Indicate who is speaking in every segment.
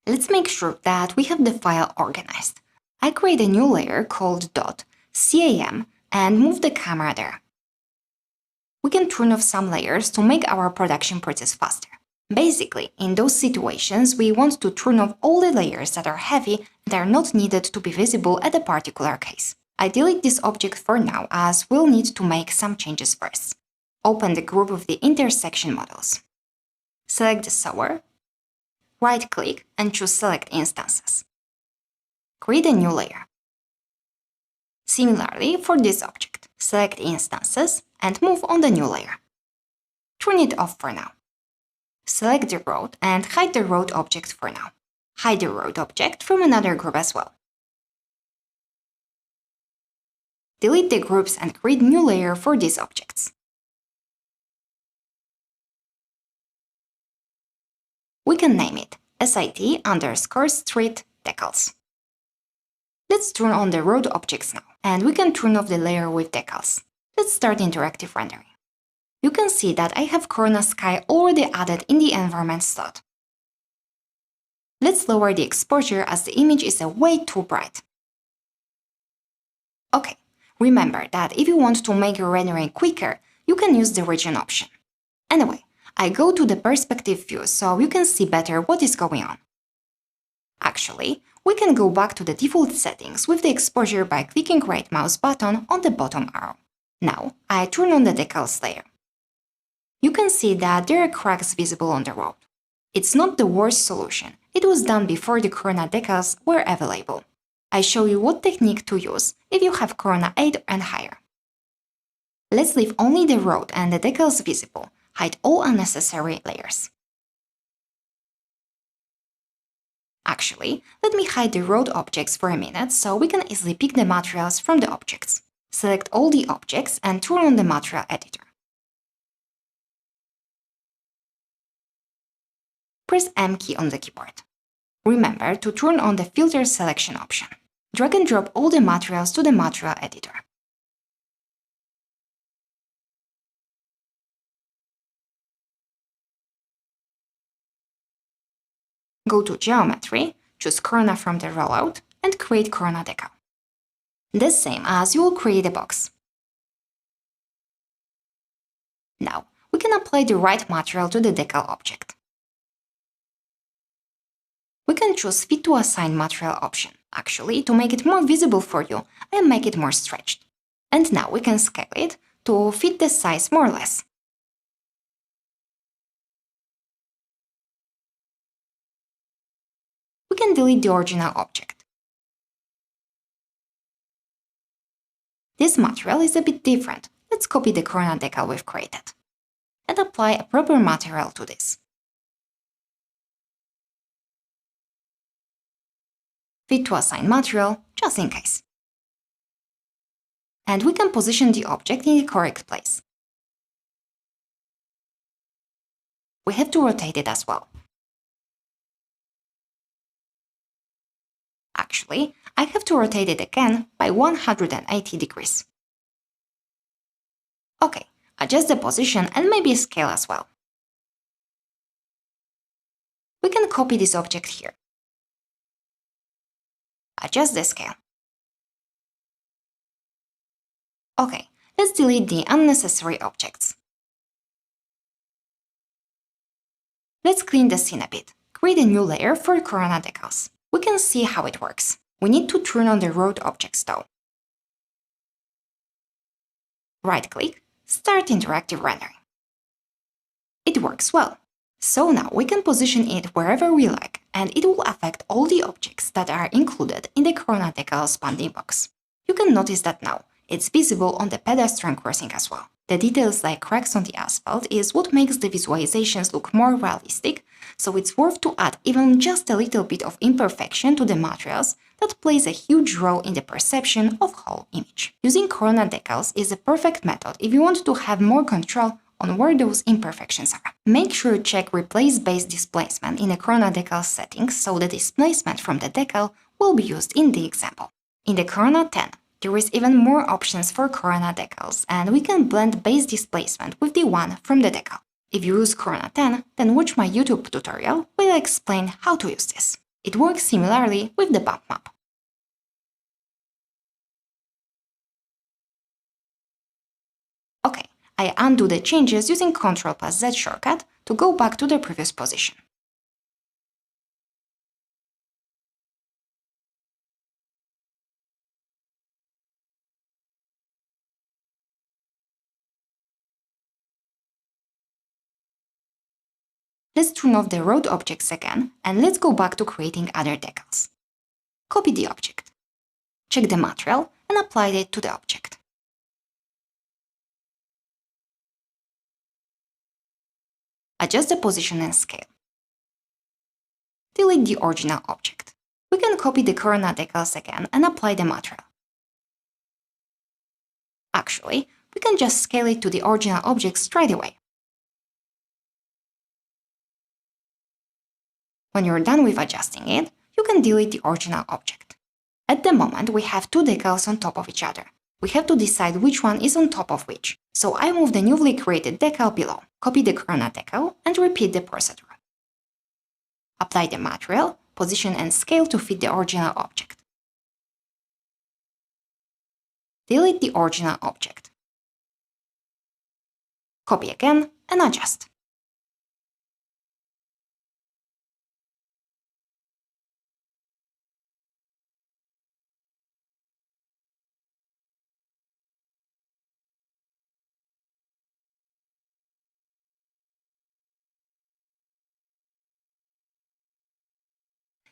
Speaker 1: Let's make sure that we have the file organized. I create a new layer called .cam and move the camera there. We can turn off some layers to make our production process faster. Basically, in those situations, we want to turn off all the layers that are heavy and are not needed to be visible at a particular case. I delete this object for now as we'll need to make some changes first. Open the group of the intersection models. Select the sewer, right-click and choose Select Instances. Create a new layer. Similarly, for this object, select Instances and move on the new layer. Turn it off for now. Select the road and hide the road object for now. Hide the road object from another group as well. Delete the groups and create a new layer for these objects. We can name it SIT_street decals. Let's turn on the road objects now, and we can turn off the layer with decals. Let's start interactive rendering. You can see that I have Corona Sky already added in the environment slot. Let's lower the exposure as the image is way too bright. Okay, remember that if you want to make your rendering quicker, you can use the region option. Anyway, I go to the perspective view so you can see better what is going on. Actually, we can go back to the default settings with the exposure by clicking right mouse button on the bottom arrow. Now, I turn on the decals layer. You can see that there are cracks visible on the road. It's not the worst solution. It was done before the Corona Decals were available. I show you what technique to use if you have Corona 8 and higher. Let's leave only the road and the decals visible. Hide all unnecessary layers. Actually, let me hide the road objects for a minute so we can easily pick the materials from the objects. Select all the objects and turn on the material editor. Press M key on the keyboard. Remember to turn on the filter selection option. Drag and drop all the materials to the material editor. Go to Geometry, choose Corona from the rollout, and create Corona Decal. The same as you will create a box. Now, we can apply the right material to the decal object. We can choose Fit to Assign Material option. Actually, to make it more visible for you, I make it more stretched. And now we can scale it to fit the size more or less. We can delete the original object. This material is a bit different. Let's copy the Corona decal we've created and apply a proper material to this. Fit to Assign Material, just in case. And we can position the object in the correct place. We have to rotate it as well. Actually, I have to rotate it again by 180 degrees. Okay, adjust the position and maybe scale as well. We can copy this object here. Adjust the scale. Okay, let's delete the unnecessary objects. Let's clean the scene a bit. Create a new layer for Corona Decals. We can see how it works. We need to turn on the road objects though. Right-click, Start Interactive Rendering. It works well. So now we can position it wherever we like, and it will affect all the objects that are included in the Corona Decals bounding box. You can notice that now it's visible on the pedestrian crossing as well. The details like cracks on the asphalt is what makes the visualizations look more realistic, so it's worth to add even just a little bit of imperfection to the materials that plays a huge role in the perception of whole image. Using Corona Decals is a perfect method if you want to have more control on where those imperfections are. Make sure to check Replace Base Displacement in the Corona Decals settings so the displacement from the decal will be used in the example. In the Corona 10, there is even more options for Corona Decals, and we can blend base displacement with the one from the decal. If you use Corona 10, then watch my YouTube tutorial where I explain how to use this. It works similarly with the bump map. Okay, I undo the changes using Ctrl+Z shortcut to go back to the previous position. Let's turn off the road objects again and let's go back to creating other decals. Copy the object. Check the material and apply it to the object. Adjust the position and scale. Delete the original object. We can copy the Corona Decals again and apply the material. Actually, we can just scale it to the original object straight away. When you're done with adjusting it, you can delete the original object. At the moment, we have two decals on top of each other. We have to decide which one is on top of which. So I move the newly created decal below, copy the Corona decal, and repeat the procedure. Apply the material, position and scale to fit the original object. Delete the original object. Copy again and adjust.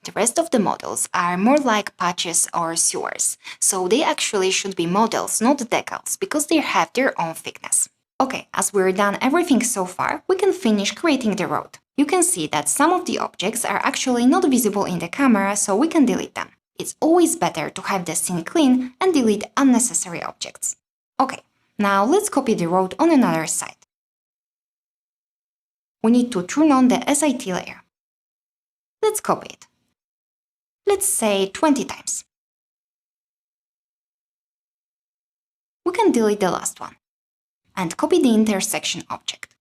Speaker 1: The rest of the models are more like patches or sewers, so they actually should be models, not decals, because they have their own thickness. Okay, as we're done everything so far, we can finish creating the road. You can see that some of the objects are actually not visible in the camera, so we can delete them. It's always better to have the scene clean and delete unnecessary objects. Okay, now let's copy the road on another side. We need to turn on the SIT layer. Let's copy it. Let's say 20 times. We can delete the last one and copy the intersection object.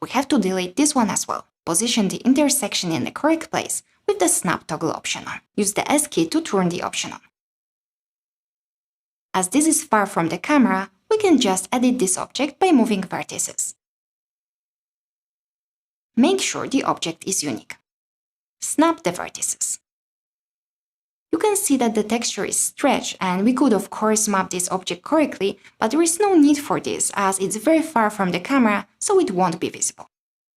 Speaker 1: We have to delete this one as well. Position the intersection in the correct place with the snap toggle option on. Use the S key to turn the option on. As this is far from the camera, we can just edit this object by moving vertices. Make sure the object is unique. Snap the vertices. You can see that the texture is stretched, and we could of course map this object correctly, but there is no need for this as it's very far from the camera, so it won't be visible.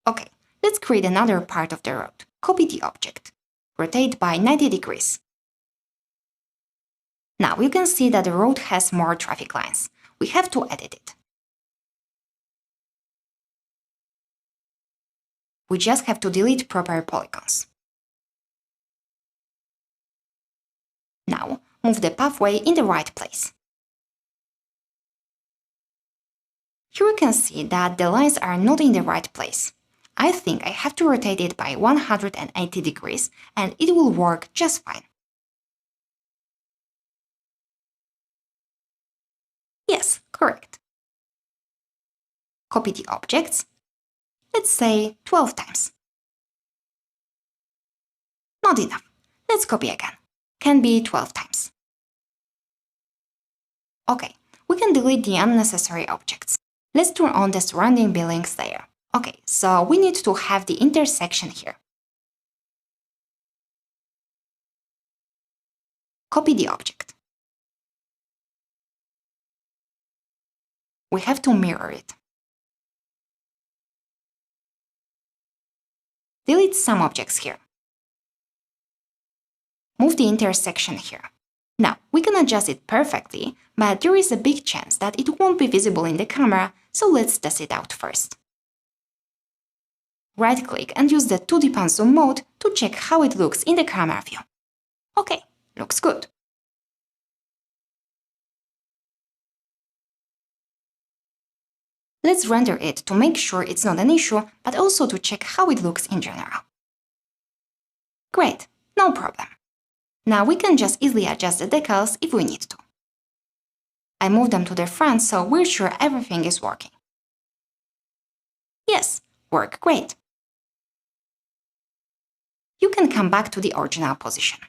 Speaker 1: Okay, let's create another part of the road. Copy the object. Rotate by 90 degrees. Now you can see that the road has more traffic lines. We have to edit it. We just have to delete proper polygons. Now, move the pathway in the right place. Here you can see that the lines are not in the right place. I think I have to rotate it by 180 degrees and it will work just fine. Yes, correct. Copy the objects. Let's say 12 times. Not enough. Let's copy again. Can be 12 times. Okay, we can delete the unnecessary objects. Let's turn on the surrounding buildings layer. Okay, so we need to have the intersection here. Copy the object. We have to mirror it. Delete some objects here. Move the intersection here. Now, we can adjust it perfectly, but there is a big chance that it won't be visible in the camera, so let's test it out first. Right-click and use the 2D pan zoom mode to check how it looks in the camera view. Okay, looks good. Let's render it to make sure it's not an issue, but also to check how it looks in general. Great, no problem. Now we can just easily adjust the decals if we need to. I move them to the front so we're sure everything is working. Yes, work great. you can come back to the original position.